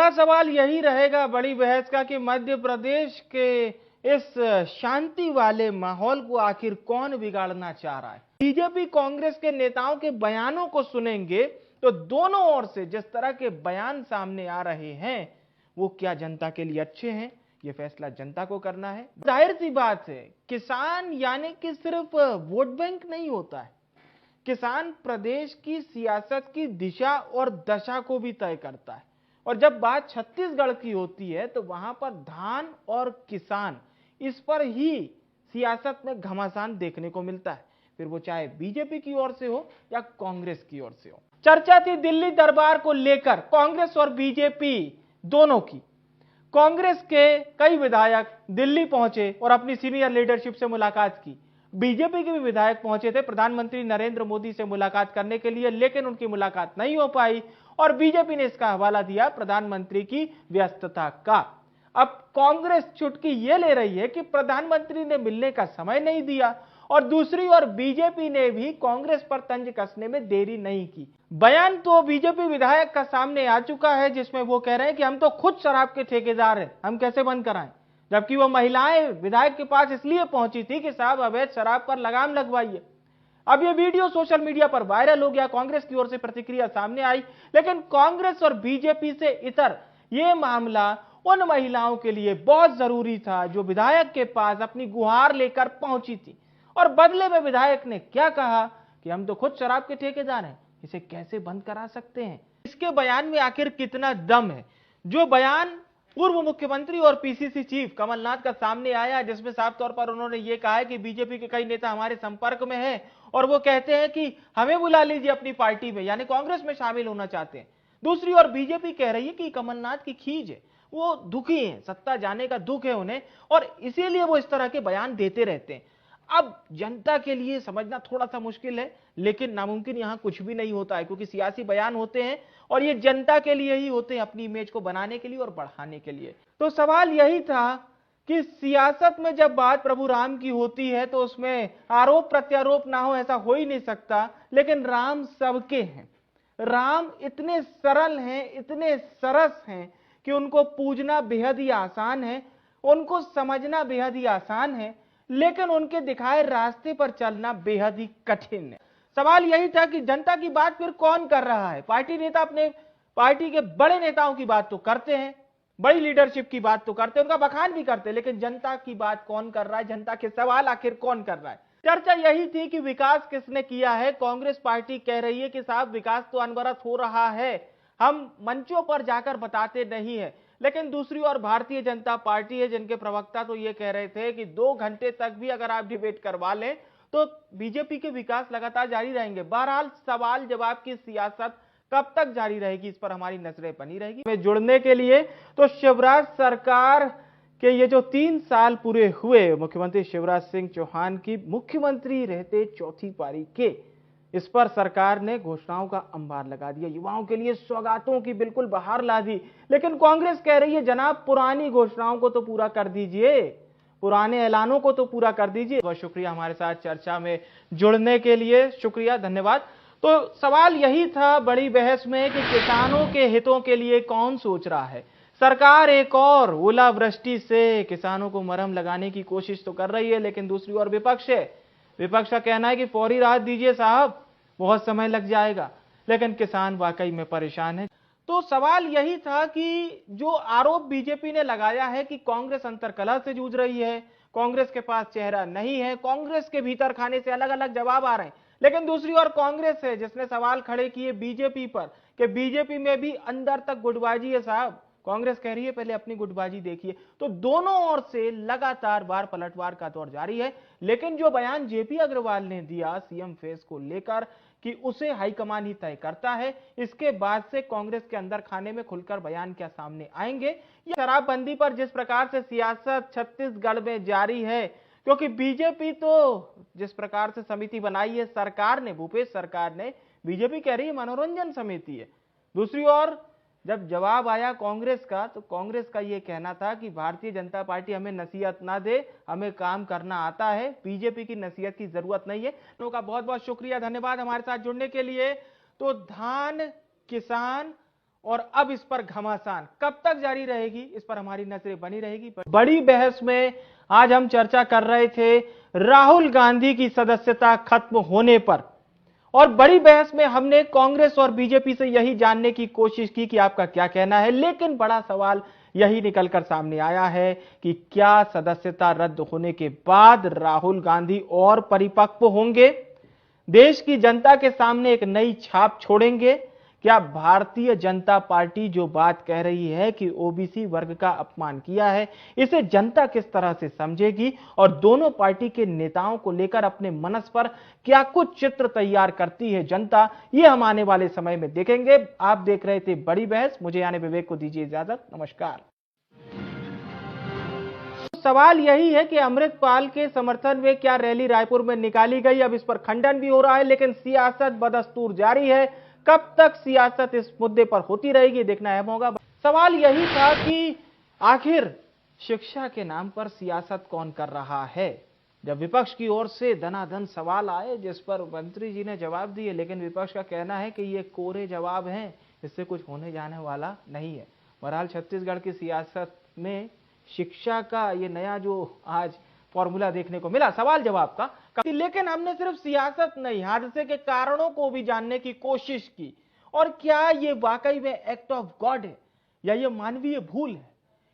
बड़ा सवाल यही रहेगा बड़ी बहस का कि मध्य प्रदेश के इस शांति वाले माहौल को आखिर कौन बिगाड़ना चाह रहा है। बीजेपी कांग्रेस के नेताओं के बयानों को सुनेंगे तो दोनों ओर से जिस तरह के बयान सामने आ रहे हैं वो क्या जनता के लिए अच्छे हैं, ये फैसला जनता को करना है। जाहिर सी बात है, किसान यानी कि सिर्फ वोट बैंक नहीं होता है। किसान प्रदेश की सियासत की दिशा और दशा को भी तय करता है। और जब बात छत्तीसगढ़ की होती है तो वहां पर धान और किसान, इस पर ही सियासत में घमासान देखने को मिलता है, फिर वो चाहे बीजेपी की ओर से हो या कांग्रेस की ओर से हो। चर्चा थी दिल्ली दरबार को लेकर कांग्रेस और बीजेपी दोनों की। कांग्रेस के कई विधायक दिल्ली पहुंचे और अपनी सीनियर लीडरशिप से मुलाकात की। बीजेपी के भी विधायक पहुंचे थे प्रधानमंत्री नरेंद्र मोदी से मुलाकात करने के लिए, लेकिन उनकी मुलाकात नहीं हो पाई और बीजेपी ने इसका हवाला दिया प्रधानमंत्री की व्यस्तता का। अब कांग्रेस चुटकी ये ले रही है कि प्रधानमंत्री ने मिलने का समय नहीं दिया और दूसरी ओर बीजेपी ने भी कांग्रेस पर तंज कसने में देरी नहीं की। बयान तो बीजेपी विधायक का सामने आ चुका है जिसमें वो कह रहे हैं कि हम तो खुद शराब के ठेकेदार हैं, हम कैसे बंद कराएं। जबकि वो महिलाएं विधायक के पास इसलिए पहुंची थी कि साहब अवैध शराब पर लगाम लगवाइए। अब ये वीडियो सोशल मीडिया पर वायरल हो गया, कांग्रेस की ओर से प्रतिक्रिया सामने आई, लेकिन कांग्रेस और बीजेपी से इतर यह मामला उन महिलाओं के लिए बहुत जरूरी था जो विधायक के पास अपनी गुहार लेकर पहुंची थी। और बदले में विधायक ने क्या कहा कि हम तो खुद शराब के ठेकेदार हैं, इसे कैसे बंद करा सकते हैं। इसके बयान में आखिर कितना दम है। जो बयान पूर्व मुख्यमंत्री और पीसीसी चीफ कमलनाथ का सामने आया, जिसमें साफ तौर पर उन्होंने यह कहा है कि बीजेपी के कई नेता हमारे संपर्क में हैं और वो कहते हैं कि हमें बुला लीजिए अपनी पार्टी में, यानी कांग्रेस में शामिल होना चाहते हैं। दूसरी ओर बीजेपी कह रही है कि कमलनाथ की खींच है, वो दुखी हैं, सत्ता जाने का दुख है उन्हें और इसीलिए वो इस तरह के बयान देते रहते हैं। अब जनता के लिए समझना थोड़ा सा मुश्किल है, लेकिन नामुमकिन यहां कुछ भी नहीं होता है, क्योंकि सियासी बयान होते हैं और ये जनता के लिए ही होते हैं, अपनी इमेज को बनाने के लिए और बढ़ाने के लिए। तो सवाल यही था कि सियासत में जब बात प्रभु राम की होती है तो उसमें आरोप प्रत्यारोप ना हो, ऐसा हो ही नहीं सकता। लेकिन राम सबके हैं, राम इतने सरल हैं, इतने सरस हैं कि उनको पूजना बेहद ही आसान है, उनको समझना बेहद ही आसान है, लेकिन उनके दिखाए रास्ते पर चलना बेहद ही कठिन है। सवाल यही था कि जनता की बात फिर कौन कर रहा है। पार्टी नेता अपने पार्टी के बड़े नेताओं की बात तो करते हैं, बड़ी लीडरशिप की बात तो करते हैं, उनका बखान भी करते हैं, लेकिन जनता की बात कौन कर रहा है, जनता के सवाल आखिर कौन कर रहा है। चर्चा यही थी कि विकास किसने किया है। कांग्रेस पार्टी कह रही है कि साहब विकास तो अनवरत हो रहा है, हम मंचों पर जाकर बताते नहीं है। लेकिन दूसरी ओर भारतीय जनता पार्टी है जिनके प्रवक्ता तो ये कह रहे थे कि 2 घंटे तक भी अगर आप डिबेट करवा लें तो बीजेपी के विकास लगातार जारी रहेंगे। बहरहाल सवाल जवाब की सियासत कब तक जारी रहेगी, इस पर हमारी नजरें बनी रहेगी। में जुड़ने के लिए तो शिवराज सरकार के ये जो 3 साल पूरे हुए मुख्यमंत्री शिवराज सिंह चौहान की मुख्यमंत्री रहते चौथी पारी के, इस पर सरकार ने घोषणाओं का अंबार लगा दिया, युवाओं के लिए सौगातों की बिल्कुल बहार ला दी। लेकिन कांग्रेस कह रही है जनाब पुरानी घोषणाओं को तो पूरा कर दीजिए, पुराने ऐलानों को तो पूरा कर दीजिए। बहुत शुक्रिया हमारे साथ चर्चा में जुड़ने के लिए, शुक्रिया, धन्यवाद। तो सवाल यही था बड़ी बहस में कि किसानों के हितों के लिए कौन सोच रहा है। सरकार एक और ओलावृष्टि से किसानों को मरहम लगाने की कोशिश तो कर रही है, लेकिन दूसरी ओर विपक्ष है, विपक्ष का कहना है कि फौरी राहत दीजिए साहब, बहुत समय लग जाएगा। लेकिन किसान वाकई में परेशान है। तो सवाल यही था कि जो आरोप बीजेपी ने लगाया है कि कांग्रेस अंतर्कलह से जूझ रही है, कांग्रेस के पास चेहरा नहीं है, कांग्रेस के भीतर खाने से अलग अलग जवाब आ रहे हैं। लेकिन दूसरी ओर कांग्रेस है जिसने सवाल खड़े किए बीजेपी पर कि बीजेपी में भी अंदर तक गुटबाजी है साहब। कांग्रेस कह रही है पहले अपनी गुटबाजी देखिए। तो दोनों ओर से लगातार वार पलटवार का दौर जारी है। लेकिन जो बयान जेपी अग्रवाल ने दिया सीएम फेस को लेकर कि उसे हाईकमान ही तय करता है, इसके बाद से कांग्रेस के अंदर खाने में खुलकर बयान क्या सामने आएंगे। शराबबंदी पर जिस प्रकार से सियासत छत्तीसगढ़ में जारी है, क्योंकि बीजेपी तो जिस प्रकार से समिति बनाई है सरकार ने, भूपेश सरकार ने, बीजेपी कह रही है मनोरंजन समिति है। दूसरी ओर जब जवाब आया कांग्रेस का तो कांग्रेस का यह कहना था कि भारतीय जनता पार्टी हमें नसीहत ना दे, हमें काम करना आता है, बीजेपी की नसीहत की जरूरत नहीं है। लोगों का बहुत बहुत शुक्रिया, धन्यवाद हमारे साथ जुड़ने के लिए। तो धान, किसान और अब इस पर घमासान कब तक जारी रहेगी, इस पर हमारी नजरें बनी रहेगी। बड़ी बहस में आज हम चर्चा कर रहे थे राहुल गांधी की सदस्यता खत्म होने पर, और बड़ी बहस में हमने कांग्रेस और बीजेपी से यही जानने की कोशिश की कि आपका क्या कहना है। लेकिन बड़ा सवाल यही निकलकर सामने आया है कि क्या सदस्यता रद्द होने के बाद राहुल गांधी और परिपक्व होंगे, देश की जनता के सामने एक नई छाप छोड़ेंगे? क्या भारतीय जनता पार्टी जो बात कह रही है कि ओबीसी वर्ग का अपमान किया है, इसे जनता किस तरह से समझेगी, और दोनों पार्टी के नेताओं को लेकर अपने मनस पर क्या कुछ चित्र तैयार करती है जनता, ये हम आने वाले समय में देखेंगे। आप देख रहे थे बड़ी बहस, मुझे यानी विवेक को दीजिए इजाजत, नमस्कार। सवाल यही है कि अमृतपाल के समर्थन में क्या रैली रायपुर में निकाली गई, अब इस पर खंडन भी हो रहा है, लेकिन सियासत बदस्तूर जारी है। कब तक सियासत इस मुद्दे पर होती रहेगी, देखना अहम होगा। सवाल यही था कि आखिर शिक्षा के नाम पर सियासत कौन कर रहा है। जब विपक्ष की ओर से धनाधन सवाल आए जिस पर मंत्री जी ने जवाब दिए, लेकिन विपक्ष का कहना है कि ये कोरे जवाब हैं, इससे कुछ होने जाने वाला नहीं है। बहरहाल छत्तीसगढ़ की सियासत में शिक्षा का ये नया जो आज फॉर्मूला देखने को मिला सवाल जवाब का, लेकिन हमने सिर्फ सियासत नहीं, हादसे के कारणों को भी जानने की कोशिश की। और क्या ये वाकई में एक्ट ऑफ गॉड है या ये मानवीय भूल है,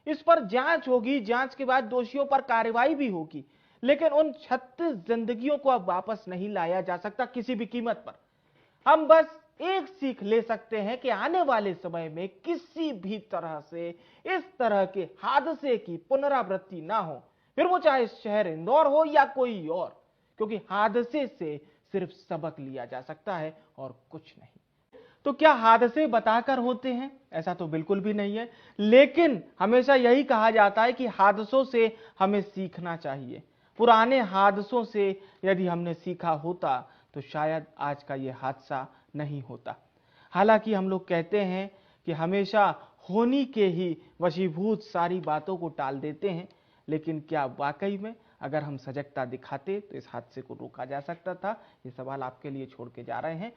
इस पर जांच होगी। जांच के बाद दोषियों पर कार्रवाई भी होगी, लेकिन उन 36 जिंदगियों को अब वापस नहीं लाया जा सकता किसी भी कीमत पर। हम बस एक सीख ले सकते हैं कि आने वाले समय में किसी भी तरह से इस तरह के हादसे की पुनरावृत्ति ना हो, फिर वो चाहे शहर इंदौर हो या कोई और, क्योंकि हादसे से सिर्फ सबक लिया जा सकता है और कुछ नहीं। तो क्या हादसे बताकर होते हैं? ऐसा तो बिल्कुल भी नहीं है, लेकिन हमेशा यही कहा जाता है कि हादसों से हमें सीखना चाहिए। पुराने हादसों से यदि हमने सीखा होता तो शायद आज का यह हादसा नहीं होता। हालांकि हम लोग कहते हैं कि हमेशा होनी के ही वशीभूत सारी बातों को टाल देते हैं, लेकिन क्या वाकई में अगर हम सजगता दिखाते तो इस हादसे को रोका जा सकता था? ये सवाल आपके लिए छोड़ के जा रहे हैं।